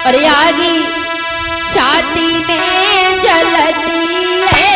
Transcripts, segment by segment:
और आगी छाती में जलती है।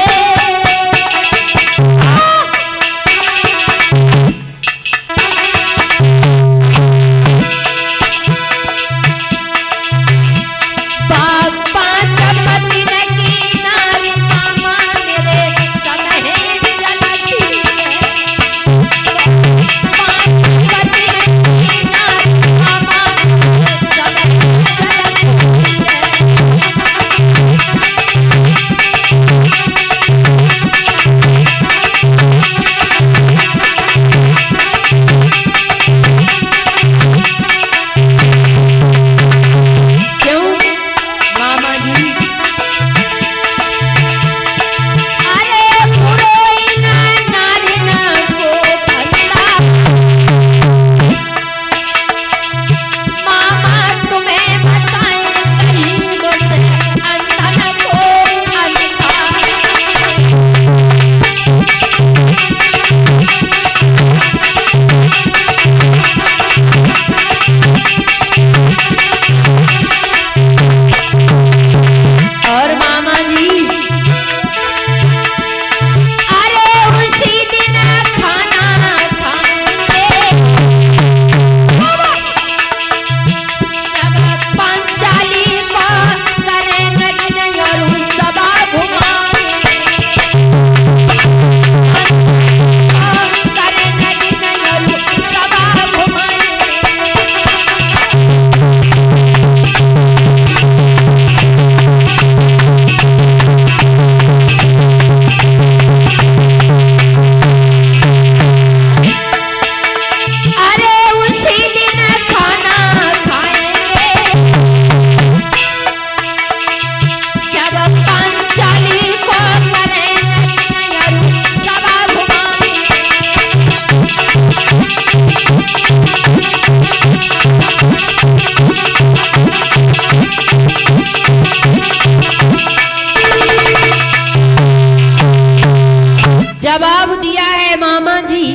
जवाब दिया है मामा जी,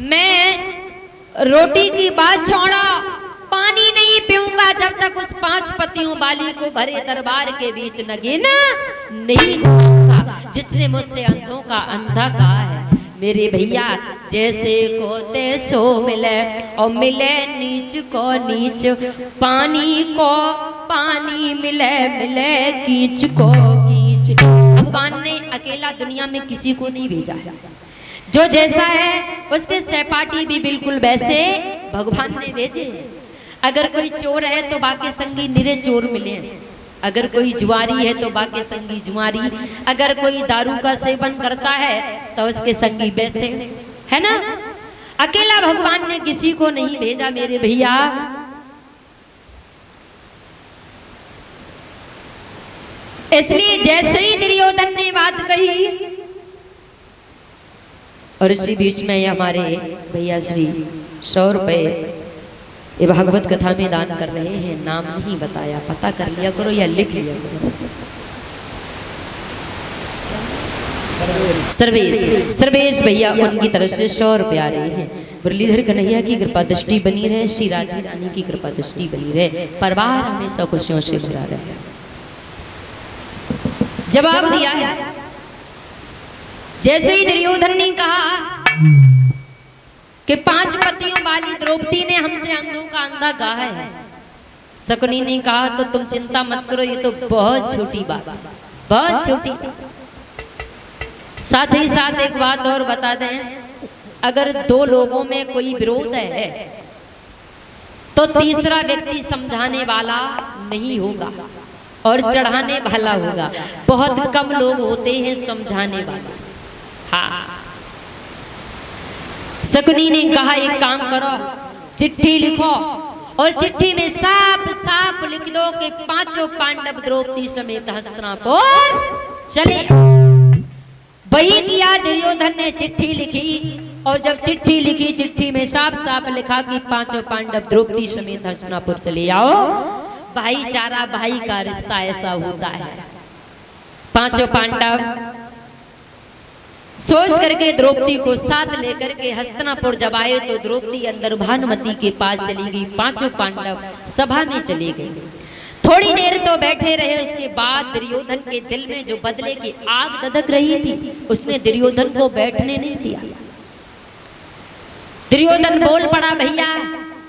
मैं रोटी की बात छोड़ा, पानी नहीं पीऊंगा जब तक उस 5 पतियों वाली को भरे दरबार के बीच नगीना नहीं घुमाऊंगा जिसने मुझसे अंधों का अंधा कहा है। मेरे भैया जैसे को तैसो मिले और मिले नीच को नीच, पानी को पानी मिले मिले कीच को कीच। भगवान ने अकेला दुनिया में किसी को नहीं भेजा है, जो जैसा है उसके सहपाठी भी बिल्कुल वैसे भगवान ने भेजे। अगर कोई चोर है तो बाकी संगी निरे चोर मिले, अगर कोई जुआरी है तो बाकी संगी जुआरी, अगर कोई दारू का सेवन करता है तो उसके संगी वैसे, है ना। अकेला भगवान ने किसी को नहीं भेजा मेरे भैया। इसलिए जैसे ही दुर्योधन ने बात कही और इसी बीच में हमारे भैया श्री 100 रुपए ये भागवत कथा में दान कर रहे हैं। नाम नहीं बताया, पता कर लिया करो या लिख लिया करो। सर्वेश सर्वेश भैया उनकी तरफ से 100 रुपए आ रहे हैं। मुरलीधर कन्हैया की कृपा दृष्टि बनी रहे, श्री राधी रानी की कृपा दृष्टि बनी रहे, परिवार हमेशा खुशियों से भरा रहे। जवाब दिया है जैसे ही दुर्योधन ने कहा कि 5 पतियों वाली द्रौपदी ने हमसे अंधों का अंधा कहा है, शकुनी ने कहा तो तुम चिंता मत करो, ये तो बहुत छोटी बात, बहुत छोटी। साथ ही साथ एक बात और बता दें, अगर 2 लोगों में कोई विरोध है तो तीसरा व्यक्ति समझाने वाला नहीं होगा और चढ़ाने वाला होगा। बहुत कम लोग होते हैं समझाने वाले। हाँ, शकुनी ने कहा एक काम करो, चिट्ठी लिखो और चिट्ठी में साफ साफ लिख दो कि 5 पांडव द्रौपदी समेत हस्तिनापुर चले। वही किया, दुर्योधन ने चिट्ठी लिखी और जब चिट्ठी लिखी, चिट्ठी में साफ साफ लिखा कि 5 पांडव द्रौपदी समेत हस्तिनापुर चले आओ। भाईचारा भाई का रिश्ता ऐसा होता है। 5 पांडव सोच करके द्रौपदी को साथ लेकर के हस्तिनापुर जब आए तो द्रौपदी अंदर भानुमति के पास चली गई। पांचों पांडव सभा में चले गए। थोड़ी देर तो बैठे रहे। उसके बाद दुर्योधन के दिल में जो बदले की आग दधक रही थी, उसने दुर्योधन को बैठने नहीं दिया। दुर्योधन बोल पड़ा, भैया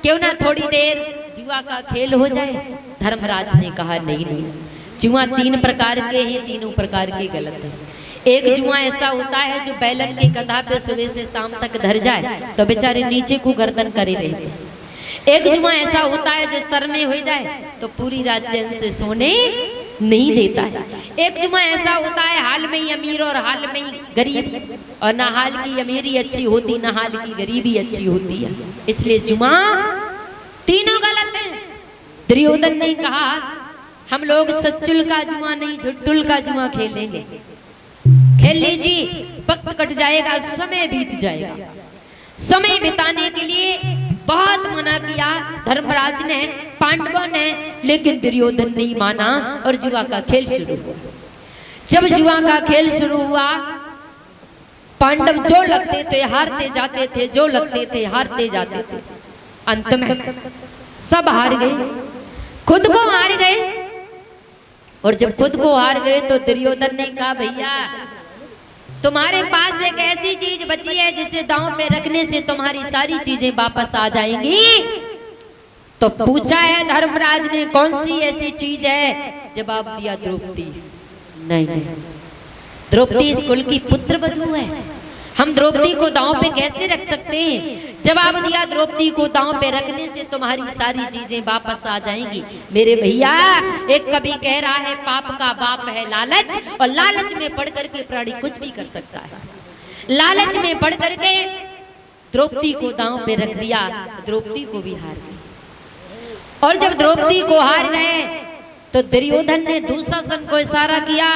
क्यों ना थोड़ी देर जुआ का खेल हो जाए। धर्मराज ने कहा नहीं नहीं, जुआ 3 प्रकार के हैं, तीनों प्रकार के गलत है। एक जुआ ऐसा होता है जो बैलन के गधा पे सुबह से शाम तक धर जाए तो बेचारे नीचे को गर्दन करे रहते। एक जुआ ऐसा होता है जो सर में हो जाए तो पूरी रात चैन से सोने नहीं देता है। एक जुआ ऐसा होता है हाल में ही अमीर और हाल में ही गरीब, और ना हाल की अमीरी अच्छी होती ना हाल की गरीबी अच्छी होती है। इसलिए जुआ तीनों गलत हैं। दुर्योधन ने कहा हम लोग सच्चुल का जुआ नहीं झुट्टुल का जुआ खेलेंगे। खेल लीजिए, वक्त कट जाएगा, समय बीत जाएगा। समय बिताने के लिए बहुत मना किया धर्मराज ने, पांडवों ने, लेकिन दुर्योधन नहीं माना और जुआ का खेल शुरू हुआ। जब जुआ का खेल शुरू हुआ, पांडव जो लगते थे हारते जाते थे, जो लगते थे हारते जाते थे। अंत में सब हार गए, खुद को हार गए। और जब खुद को हार गए तो दुर्योधन ने कहा भैया तुम्हारे पास एक ऐसी चीज बची है जिसे दांव पे रखने से तुम्हारी सारी चीजें वापस आ जाएंगी। तो पूछा है धर्मराज ने कौन सी ऐसी चीज है। जवाब दिया द्रौपदी। नहीं, द्रौपदी इस कुल की पुत्र वधू है, हम द्रौपदी को दांव पे कैसे रख सकते हैं। जवाब दिया द्रौपदी को दांव पे रखने से तुम्हारी सारी चीजें वापस आ जाएंगी। मेरे भैया एक कवि कह रहा है पाप का बाप है लालच, और लालच में पड़ करके प्राणी कुछ भी कर सकता है। लालच में पड़ करके द्रौपदी को दांव पे रख दिया, द्रौपदी को भी हार गई। और जब द्रौपदी को हार गए तो दुर्योधन ने दुशासन को इशारा किया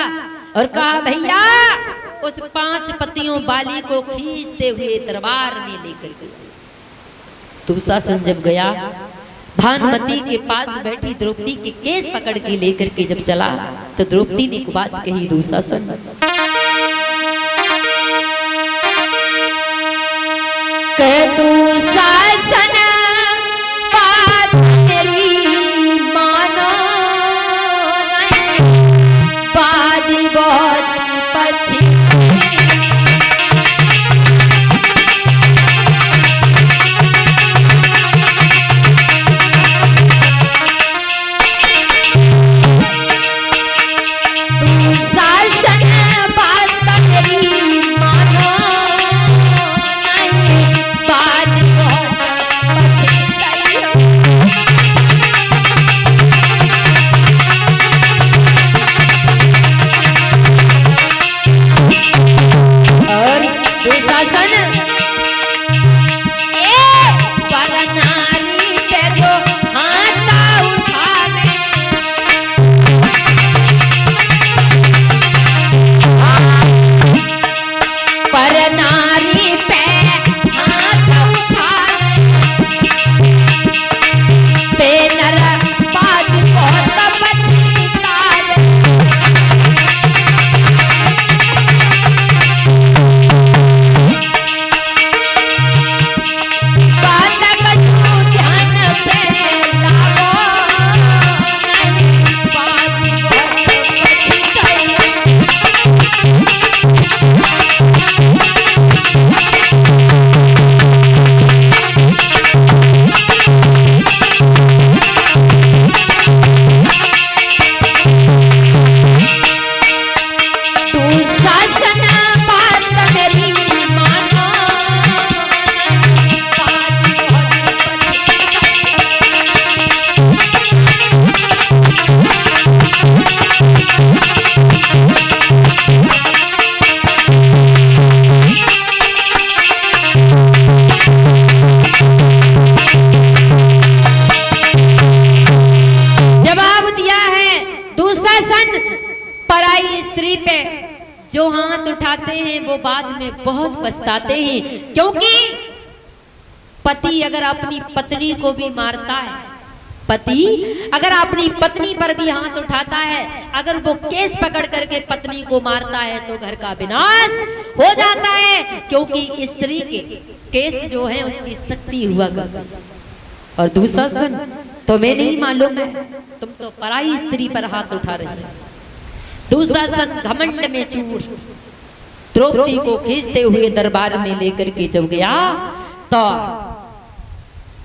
और कहा भैया उस 5 पतियों बाली को खींचते हुए दरबार में लेकर गया। दुशासन जब गया, भानुमति के पास बैठी द्रौपदी के केस पकड़ के लेकर के जब चला तो द्रौपदी ने एक बात कही, दुशासन कह दुशासन बात तेरी मानो नहीं, बादी बहुत पछी जो हाथ उठाते हैं वो बाद में बहुत पछताते हैं, क्योंकि पति अगर अपनी पत्नी को भी मारता है, पति अगर अपनी पत्नी पर भी हाथ उठाता है, अगर वो केस पकड़ करके पत्नी को मारता है तो घर का विनाश हो जाता है, क्योंकि स्त्री के केस जो है उसकी शक्ति हुआ करती। और दुशासन तुम्हें नहीं मालूम है, तुम तो पराई स्त्री पर हाथ उठा रही हो। दुशासन घमंड में चूर द्रौपदी को खींचते हुए दरबार में लेकर के जब गया तो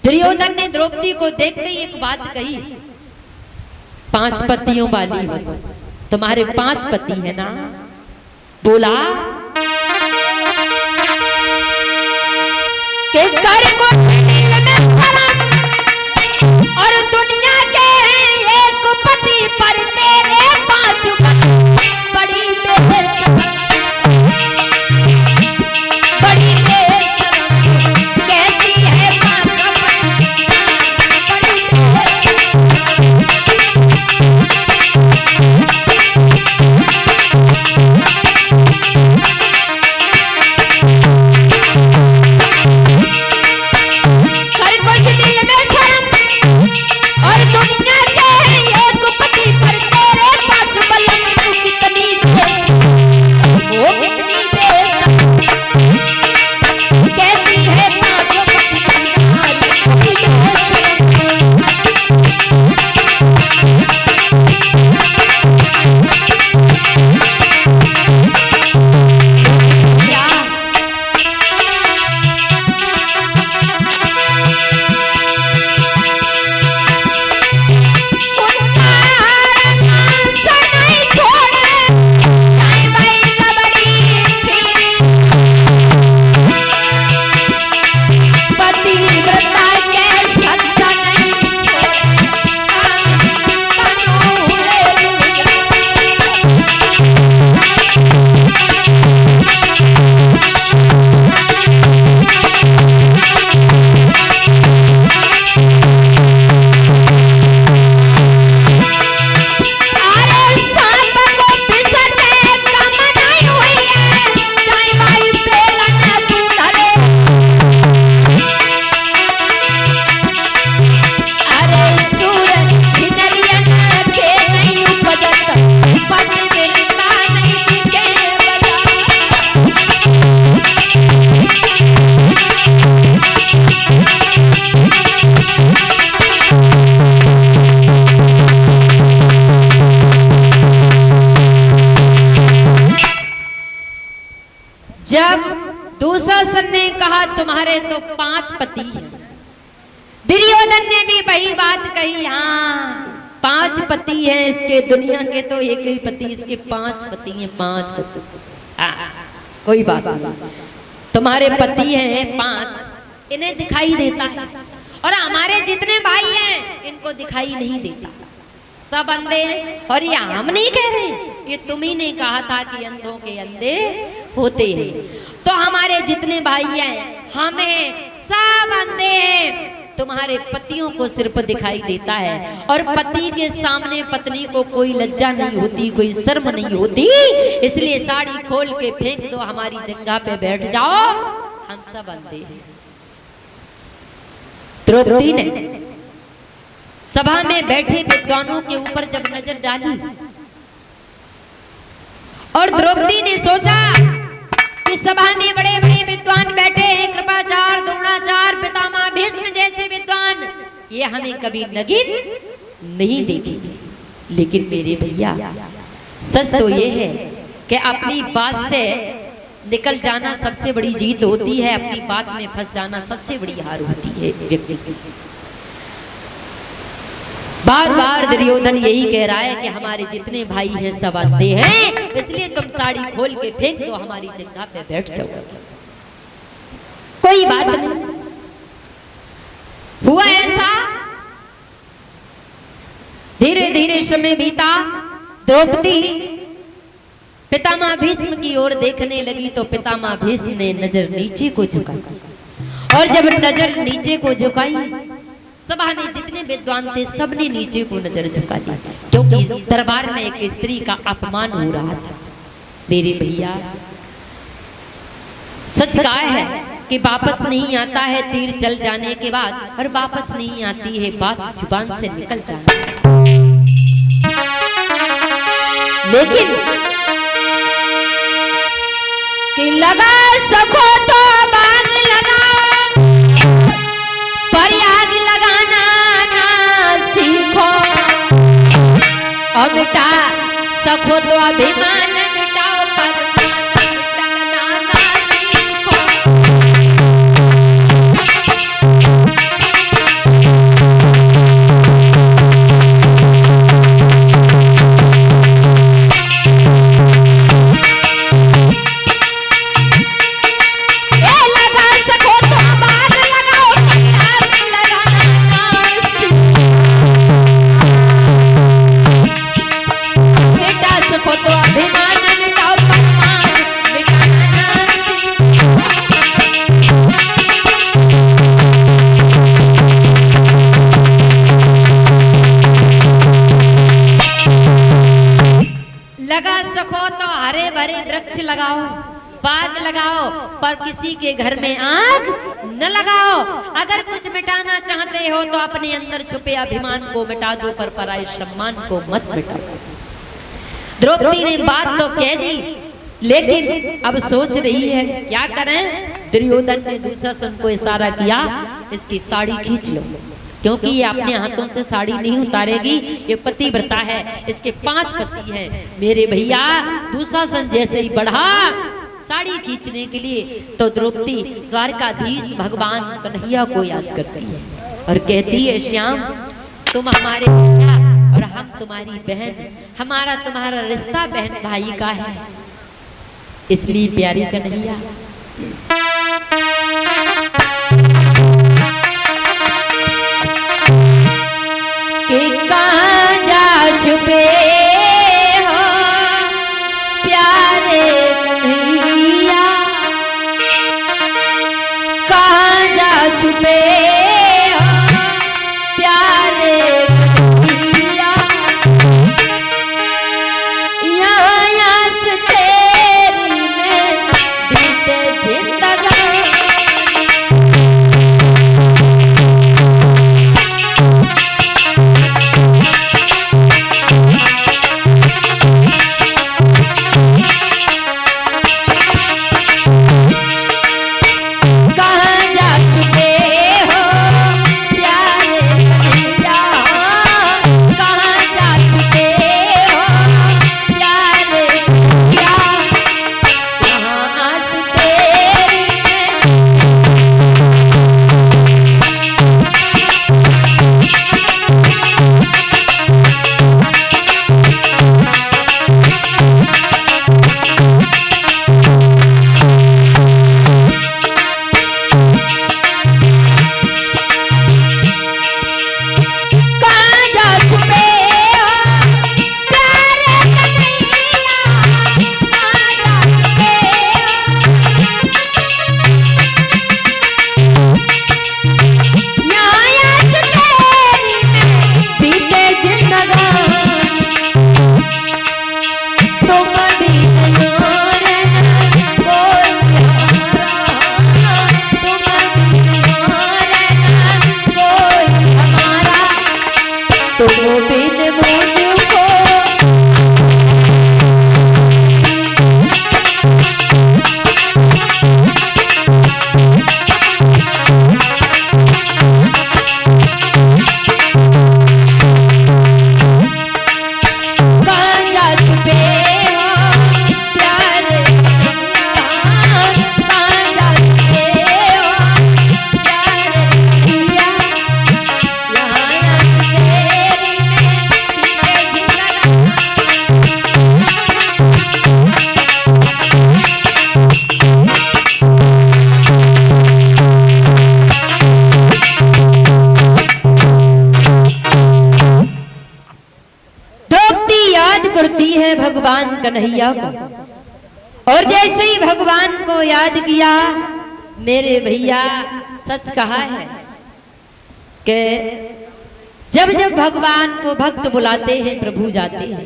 दुर्योधन ने द्रौपदी को देखते ही एक बात कही, 5 पतियों वाली हो, तुम्हारे 5 पति है ना? बोला कि कर को दिल में शर्म और दुनिया के एक पति पर तेरे 5 बड़ी बेशर्म, बड़ी बेशर्म कैसी है 5 जब दुशासन ने कहा तुम्हारे तो 5 पति हैं, दुर्योधन ने भी वही बात कही, हाँ 5 पति हैं इसके, दुनिया के तो एक ही पति, इसके 5 पति हैं, 5 पति। कोई बात नहीं, तुम्हारे पति हैं 5, इन्हें दिखाई देता है, और हमारे जितने भाई हैं इनको दिखाई नहीं देता, सब अंधे हैं। और ये हम नहीं कह रहे, ये तुम ही ने कहा था कि अंधों के अंधे होते हैं। तो हमारे जितने भाई हैं हमें सब अंधे हैं, तुम्हारे पतियों को सिर्फ दिखाई देता है, और पति के सामने पत्नी को कोई लज्जा नहीं होती, कोई शर्म नहीं होती, इसलिए साड़ी खोल के फेंक दो, हमारी जगह पे बैठ जाओ, हम सब अंधे हैं। द्रौपदी ने सभा में बैठे विद्वानों के ऊपर जब नजर डाली, और द्रौपदी ने सोचा कि सभा में बड़े बड़े विद्वान बैठे हैं, कृपाचार्य, द्रोणाचार्य, पितामह भीष्म जैसे विद्वान, ये हमें कभी नगीन नहीं देखेंगे। लेकिन मेरे भैया सच तो ये है कि अपनी बात से निकल जाना सबसे बड़ी जीत होती है, अपनी बात में फंस जाना सबसे बड़ी हार होती है व्यक्ति की। बार बार दुर्योधन यही कह रहा है कि हमारे जितने भाई हैं सब अंधे हैं, इसलिए तुम साड़ी खोल के फेंक दो, हमारी जगह पे बैठ जाओ, कोई बात नहीं। हुआ ऐसा, धीरे धीरे समय बीता, द्रौपदी पितामह भीष्म की ओर देखने लगी, तो पितामह भीष्म ने नजर नीचे को झुकाई, और जब नजर नीचे को झुकाई, सभा में जितने विद्वान थे सबने नीचे को नजर झुका दी, क्योंकि दरबार में एक स्त्री का अपमान हो रहा था। मेरे भैया सच कहा है कि वापस नहीं आता है तीर चल जाने के बाद, और वापस नहीं आती है बात जुबान से निकल जाने। लेकिन कि लगा सको तो बाग लगाओ, पर आग लगाना ना सीखो, और मिटा सको तो अभिमान मिटाओ, पर मिटाना ना सीखो। लगा सको तो बाग लगाओ, आग लगाना ना सीखो, मिटा सको तो अभिमान मिटाओ, परमान मिटाना ना सीखो। लगा सको तो हरे भरे वृक्ष लगाओ, बाग लगाओ, पर किसी के घर में आग न लगाओ। अगर कुछ मिटाना चाहते हो तो अपने अंदर छुपे अभिमान को मिटा दो, पर पराये सम्मान को मत मिटाओ। द्रौपदी ने बात तो कह दी, लेकिन अब सोच रही है क्या करें। दुर्योधन ने दुशासन को इशारा किया, इसकी साड़ी खींच लो, क्योंकि ये अपने हाथों से साड़ी नहीं उतारेगी, ये पतिव्रता है, इसके 5 पति हैं। मेरे भैया दुशासन जैसे ही बढ़ा साड़ी खींचने के लिए, तो द्रौपदी द्वारकाधीश भगवान कन्हैया को याद करती है और कहती है, श्याम तुम हमारे भैया और हम तुम्हारी बहन, हमारा तुम्हारा रिश्ता बहन भाई का है, इसलिए प्यारी कन्हैया कि कहाँ जा छुपे हो प्यारे कन्हैया, कहाँ जा छुपे हो प्यारे कन्हैया, यहाँ से तेरी में बीते जिंदगानी। करती है भगवान कन्हैया को, और जैसे ही भगवान को याद किया, मेरे भैया सच कहा है कि जब जब भगवान को भक्त बुलाते हैं प्रभु जाते हैं।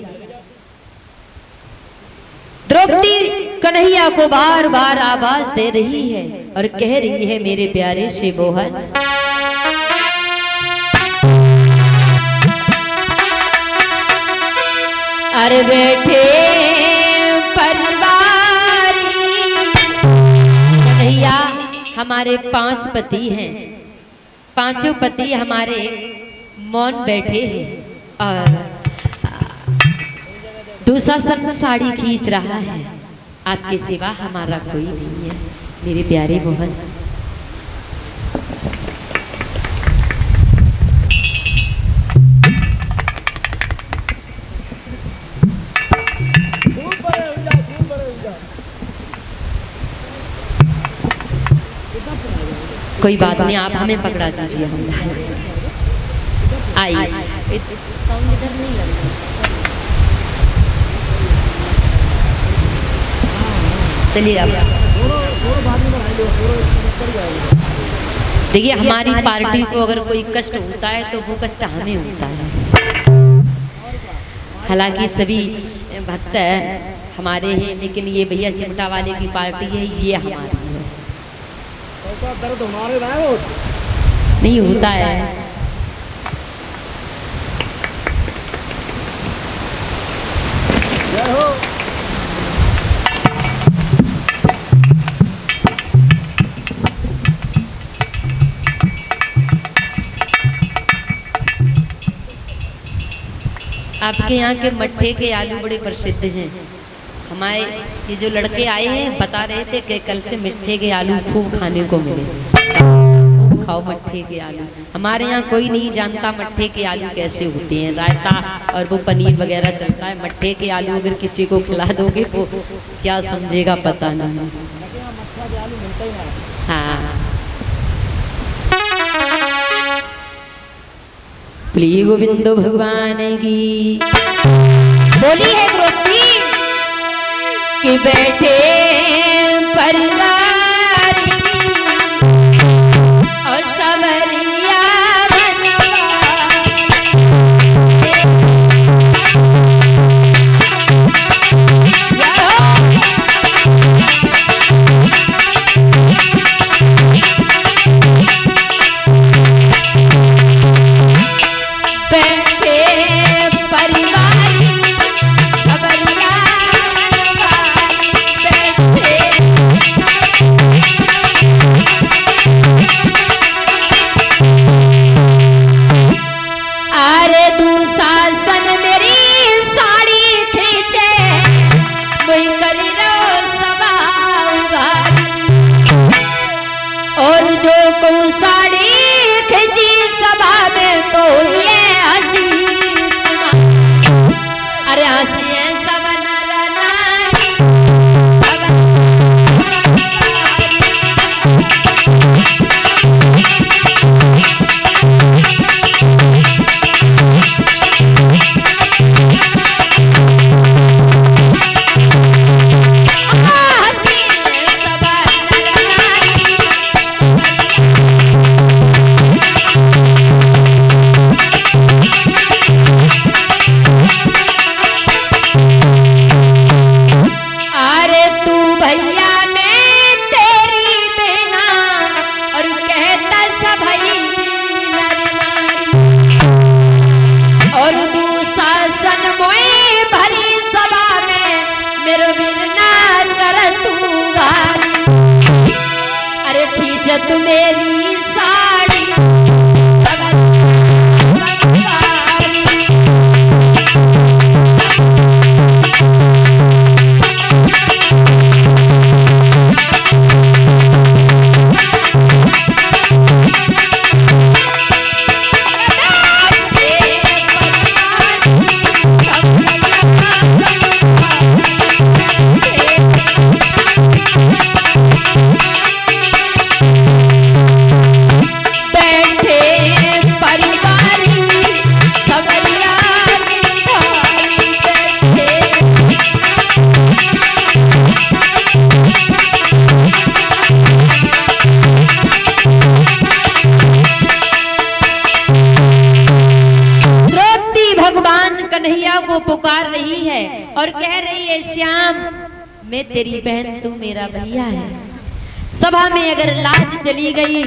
द्रौपदी कन्हैया को बार बार आवाज दे रही है और कह रही है, मेरे प्यारे से मोहन, अरे बैठे परिवारी कन्हैया, हमारे 5 पति हैं, 5 पति हमारे मौन बैठे हैं और दुशासन साड़ी खींच रहा है, आपके सिवा हमारा कोई नहीं है मेरे प्यारे मोहन। कोई बात नहीं, आप हमें पकड़ा दीजिए, हम आइए। साउंड इधर नहीं लग रहा, चलिए आप देखिए, हमारी पार्टी को अगर कोई कष्ट होता है तो वो कष्ट हमें होता है। हालांकि सभी भक्त हमारे हैं, लेकिन ये भैया चिमटा वाले की पार्टी है, ये हमारी है। दर्द हमारे नहीं होता है। आपके यहाँ के मट्ठे के आलू बड़े प्रसिद्ध हैं। हमारे ये जो लड़के आए हैं बता रहे थे कि कल से मिट्ठे के आलू खूब खाने को मिले, खूब खाओ मट्ठे के आलू। हमारे यहाँ कोई नहीं जानता मट्ठे के आलू कैसे होते हैं, रायता और वो पनीर वगैरह चलता है। मट्ठे के आलू अगर किसी को खिला दोगे तो क्या समझेगा पता नहीं। हाँ, प्रिय गोविंद भगवान की बोली है द्रौपदी कि बैठे परिवारी और सवरिया तू मेरी साड़ी कन्हैया को पुकार रही है और कह रही है, श्याम मैं तेरी बहन, तू मेरा भैया है। सभा में अगर लाज चली गई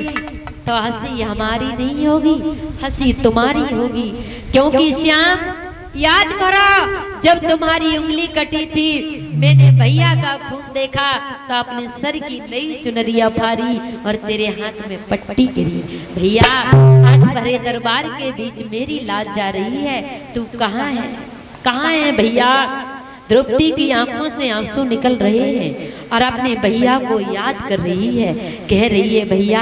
तो हंसी हमारी नहीं होगी, हंसी तुम्हारी होगी। क्योंकि श्याम याद करो, जब तुम्हारी उंगली कटी थी मैंने भैया का खून देखा तो अपने सर की नई चुनरिया फाड़ी और तेरे हाथ में पट्टी गिरी। भैया आज भरे दरबार के बीच मेरी लाज जा रही है, तू कहाँ है, कहाँ है भैया? द्रौपदी की आंखों से आंसू निकल रहे हैं और अपने भैया को याद कर रही है, कह रही है भैया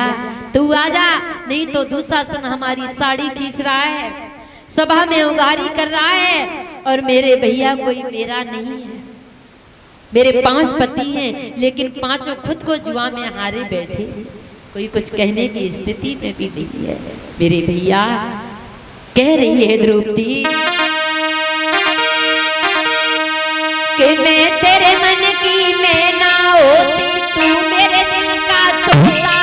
तू आजा, नहीं तो दुशासन हमारी साड़ी खींच रहा है, सभा में उंगारी कर रहा है और मेरे भैया कोई मेरा नहीं है। मेरे 5 पति हैं लेकिन पांचों खुद को जुआ में हारे बैठे, कोई कुछ कहने की स्थिति में भी नहीं है मेरे भैया। कह रही है द्रौपदी कि मैं तेरे मन की मैं ना होती, तू मेरे दिल का तोता